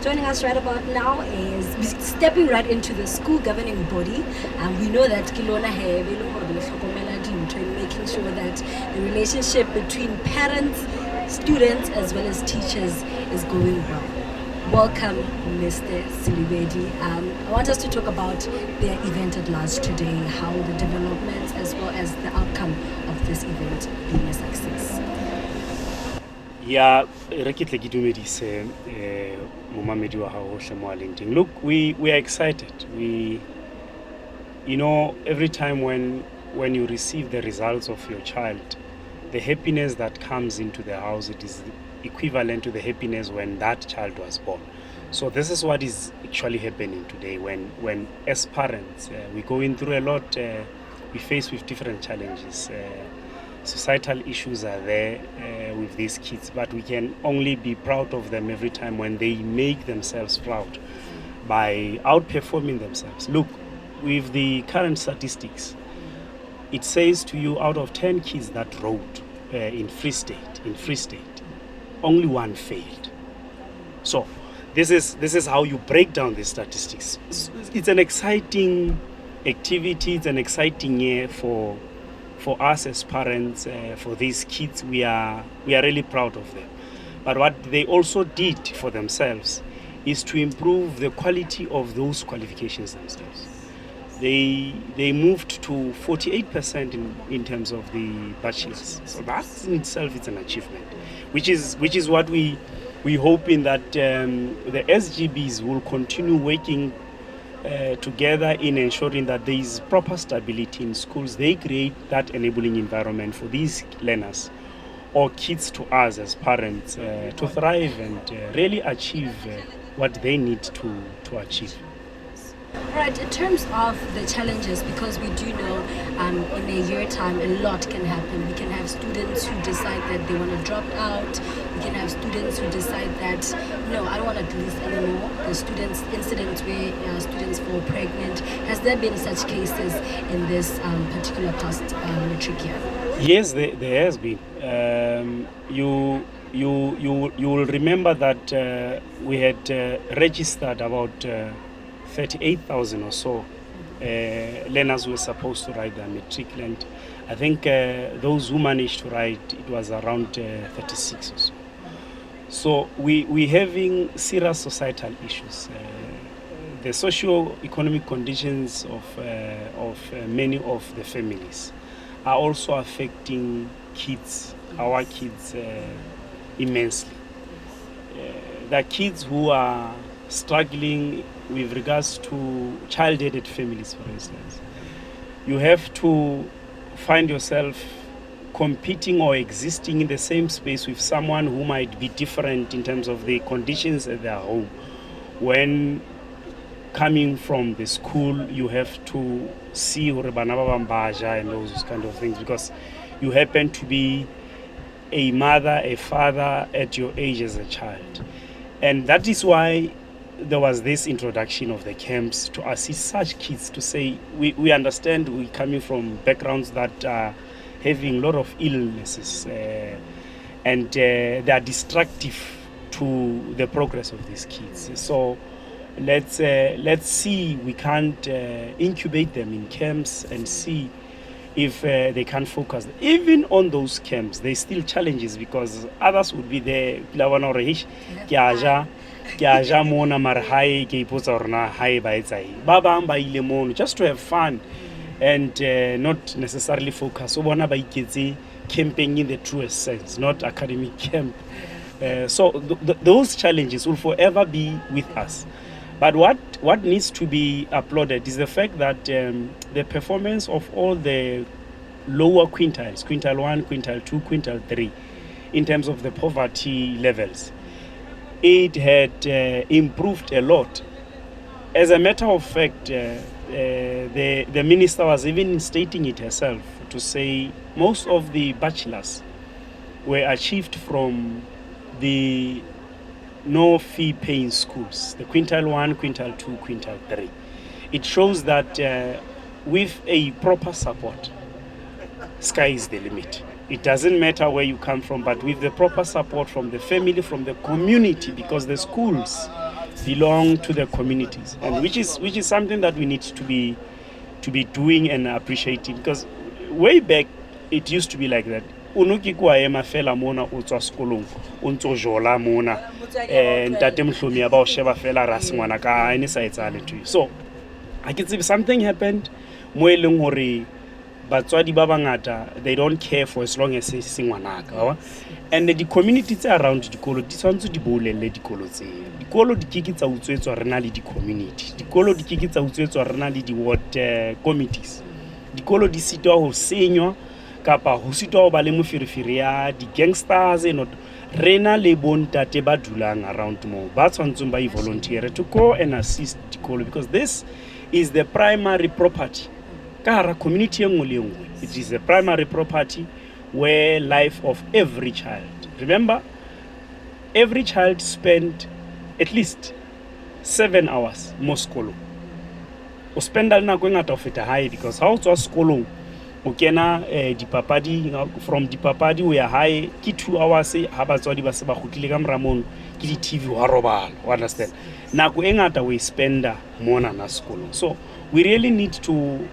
Joining us right about now is stepping right into the school governing body. We know that Kilona have making sure that the relationship between parents, students, as well as teachers is going well. Welcome, Mr. Selebedi. I want us to talk about the event at large today, how the developments as well as the outcome of this event being a success. Yeah, look, we are excited. Every time when you receive the results of your child, the happiness that comes into the house, it is equivalent to the happiness when that child was born. So this is what is actually happening today when as parents, we're going through a lot, we face with different challenges. Societal issues are there with these kids, but we can only be proud of them every time when they make themselves proud by outperforming themselves. Look, with the current statistics, it says to you out of 10 kids that wrote in Free State, only one failed. So this is how you break down the statistics. It's an exciting activity. It's an exciting year for us as parents, for these kids. We are really proud of them. But what they also did for themselves is to improve the quality of those qualifications themselves. They moved to 48% in terms of the bachelors. So that in itself is an achievement, which is what we hoping that the SGBs will continue working together in ensuring that there is proper stability in schools. They create that enabling environment for these learners or kids to us as parents to thrive and really achieve what they need to achieve. Right, in terms of the challenges, because we do know in a year time a lot can happen. We can have students who decide that they want to drop out. We can have students who decide that, no, I don't want to do this anymore. The students, incidents where students fall pregnant. Has there been such cases in this particular past matric year? Yes, there has been. You will remember that we had registered about 38,000 or so learners who were supposed to write their matric, and I think those who managed to write, it was around 36 or so. So we're having serious societal issues. The socio-economic conditions of many of the families are also affecting our kids immensely. There are kids who are struggling with regards to child-headed families, for instance. You have to find yourself competing or existing in the same space with someone who might be different in terms of the conditions at their home. When coming from the school, you have to see and those kind of things, because you happen to be a mother, a father at your age as a child. And that is why there was this introduction of the camps to assist such kids to say, we understand we're coming from backgrounds that are having a lot of illnesses and they are destructive to the progress of these kids. So let's see, we can't incubate them in camps and see if they can focus. Even on those camps, there's still challenges because others would be there. Just to have fun and not necessarily focus. So camping in the truest sense, not academic camp. So those challenges will forever be with us. But what needs to be applauded is the fact that the performance of all the lower quintiles, quintile 1, quintile 2, quintile 3, in terms of the poverty levels, it had improved a lot. As a matter of fact, the minister was even stating it herself to say most of the bachelors were achieved from the no fee paying schools, the quintile 1, quintile 2, quintile 3. It shows that with a proper support, sky is the limit. It doesn't matter where you come from, but with the proper support from the family, from the community, because the schools belong to the communities, and which is something that we need to be doing and appreciating, because way back it used to be like that. Unuki kwa ema fela mona o tswa sekolong o ntso jola mona ntate mhlomi ba o sheba fela ra sengwana ka ene sa etsale to you. So I can see something happened mo eleng hore batswadi ba bangata they don't care for as long as sengwana ka, and the community tse around dikolo di tshwantse di bolelle dikolo tse. Dikolo di keke tsa utswetswa rena le di community, dikolo di keke tsa utswetswa rena le di ward committees. Dikolo di sitwa ho senywa kapa ho sitwa ho ba le moferefere ya di gangsters not rena le bontate ba dulang around mo ba tshwantseng ba volunteer to go and assist dikolo, because this is the primary property ka hara community engwe le engwe. It is the primary property where life of every child, remember, every child spend at least 7 hours mo sekolong. O spenda nako e ngata ho feta hae, because ha o tswa sekolong o kena dipapadi, from dipapadi o ya hae ke 2 hours ha batswadi ba se ba kgutlile ka moramon ke di TV wa robala, o understand, nako e ngata we spenda mona na sekolong. So we really need to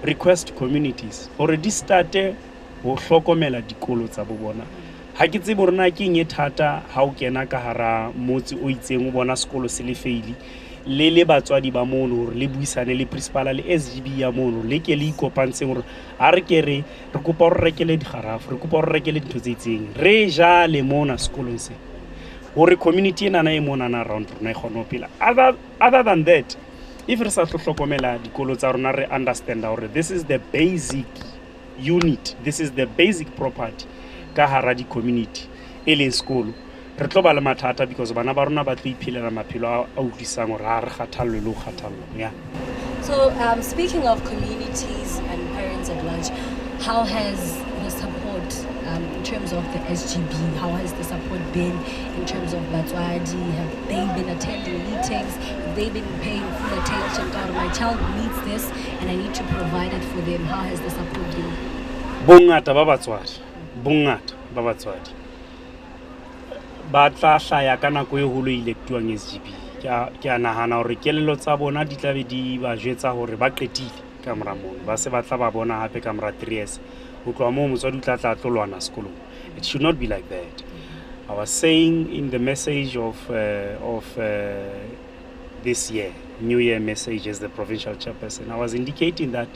request communities already starte ho hlokomela dikolo tsa bo bona. Ha ke tsebe rona ke eng e thata ha o kena ka hara motse o itseng o bona sekolo se le faili le batswadi ba mono hore le buisane le principal le SGB ya mono le ke le ikopantseng hore ha re ke re kopa hore rekele digarafu, re kopa hore rekele dintho tse itseng re ja le mona sekolong se hore community ena na e mona na around rona e kgone ho phela. Other than that, if re sa hlokomela dikolo tsa rona, re understand hore this is the basic unit, this is the basic property ka hara di community e leng sekolo, re tlo ba le mathata, because bana ba rona ba tlo iphelela maphelo a utlwisang hore ha re kgathallwe le ho kgathallwa. Yeah. So speaking of communities and parents at large, how has the support in terms of the SGB, how has the support been in terms of batswadi? Have they been attending meetings? Have they been paying full attention? God, my child needs this and I need to provide it for them. How has the support been? Bongata ba batswadi, bongata ba batswadi ba tla hlaya ka nako e holo electuang SGB. Ke a nahana hore kelelo tsa bona di tla be di ba jwetsa hore ba qetile ka mora mona, ba se ba tla ba bona hape ka mora 3 years ho tloha moo motswadi o tla tlolwana sekolong. It should not be like that. I was saying in the message of this year, New Year message as the provincial chairperson, I was indicating that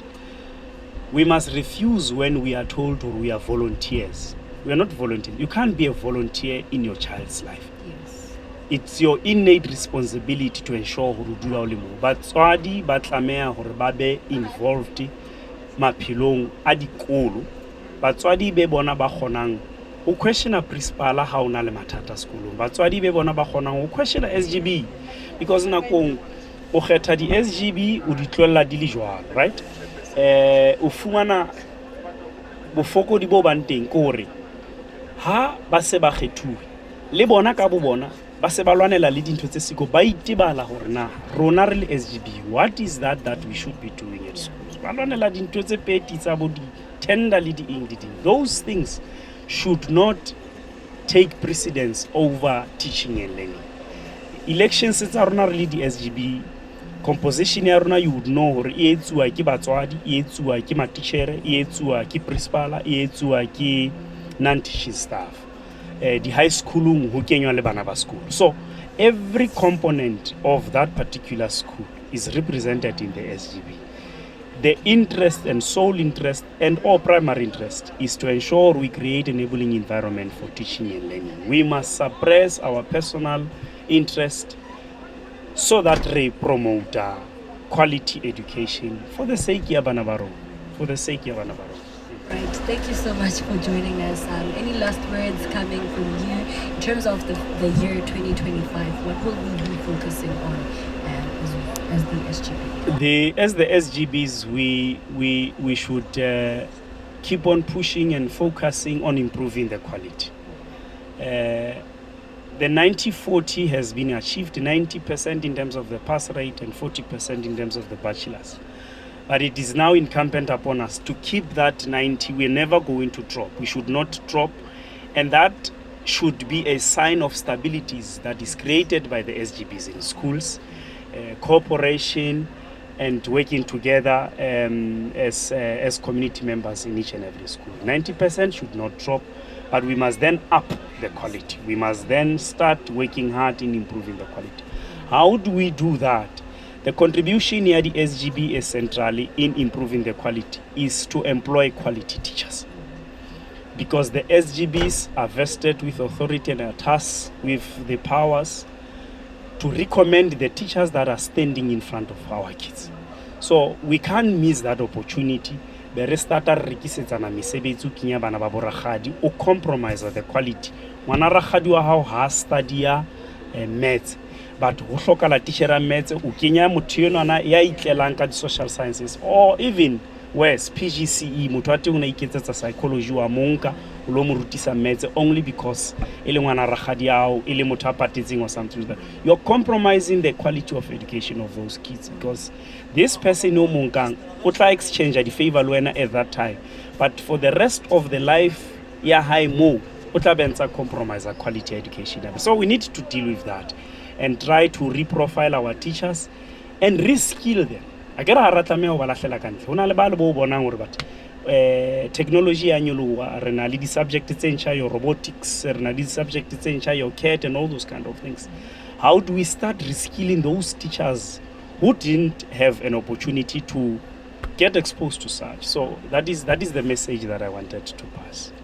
we must refuse when we are told or we are volunteers. We are not volunteers. You can't be a volunteer in your child's life. Yes. It's your innate responsibility to ensure hore o dula o le moo. Batswadi ba tlameha hore ba be involved maphelong a dikolo. Batswadi be bona ba kgonang o questiona principal ha ona le mathata sekolong. Batswadi be bona ba kgonang o questiona SGB, because nakong o kgetha di SGB o di tlwella di le jwalo, right? O fumana bofokodi bo bang teng ke hore ha ba se ba kgethuwe le bona ka bo bona ba se ba lwanela le dintho tse siko ba itebala hore na rona re le SGB, what is that we should be doing at schools? Ba lwanela dintho tse peti tsa bo di tender le di eng di ding. Those things should not take precedence over teaching and learning. Elections tsa rona re le di SGB, composition ya rona you would know hore e etsuwa ke batswadi, e etsuwa ke matitjhere, e etsuwa ke principal, e etsuwa ke non-teaching staff. The high schoolung ho kenywa le bana ba school. So every component of that particular school is represented in the SGB. The interest and sole interest and or primary interest is to ensure we create an enabling environment for teaching and learning. We must suppress our personal interest so that we promote quality education for the sake of bana ba rona, for the sake of bana ba rona. Right. Thank you so much for joining us. Any last words coming from you in terms of the year 2025? What will we be focusing on as the SGB? As the SGBs, we should keep on pushing and focusing on improving the quality. The 90-40 has been achieved, 90% in terms of the pass rate and 40% in terms of the bachelors. But it is now incumbent upon us to keep that 90. We're never going to drop. We should not drop. And that should be a sign of stabilities that is created by the SGBs in schools, cooperation, and working together as community members in each and every school. 90% should not drop, but we must then up the quality. We must then start working hard in improving the quality. How do we do that? The contribution here, the SGB is centrally in improving the quality, is to employ quality teachers. Because the SGBs are vested with authority and are tasked with the powers to recommend the teachers that are standing in front of our kids. So we can't miss that opportunity. Be re starta re rekisetsana mesebetsi o kenya bana ba boragadi o compromise the quality. Ngwana ragadi wa hao ha study maths, but ho hlokala teacher ya maths o kenya motho yona ya itlelang ka social sciences, or even worse, PGCE, motho wa teng o na iketsetsa psychology wa monka o lo mo rutisa maths only because ele ngwana ragadi ao ele motho a patetseng or something like that. You're compromising the quality of education of those kids, because this person o monkang o tla exchange the favor le wena at that time, but for the rest of the life ya hae mo o tla benza compromise quality education. So we need to deal with that and try to reprofile our teachers and reskill them. A ke ra tlameha ho ba lahlela ka ntle. Hona le ba le bo bonang hore batho technology ya nyoloha, re na le di subject tse ntjha, your robotics, re na le di subject tse ntjha, your CAT and all those kind of things. How do we start reskilling those teachers who didn't have an opportunity to get exposed to such? So that is the message that I wanted to pass.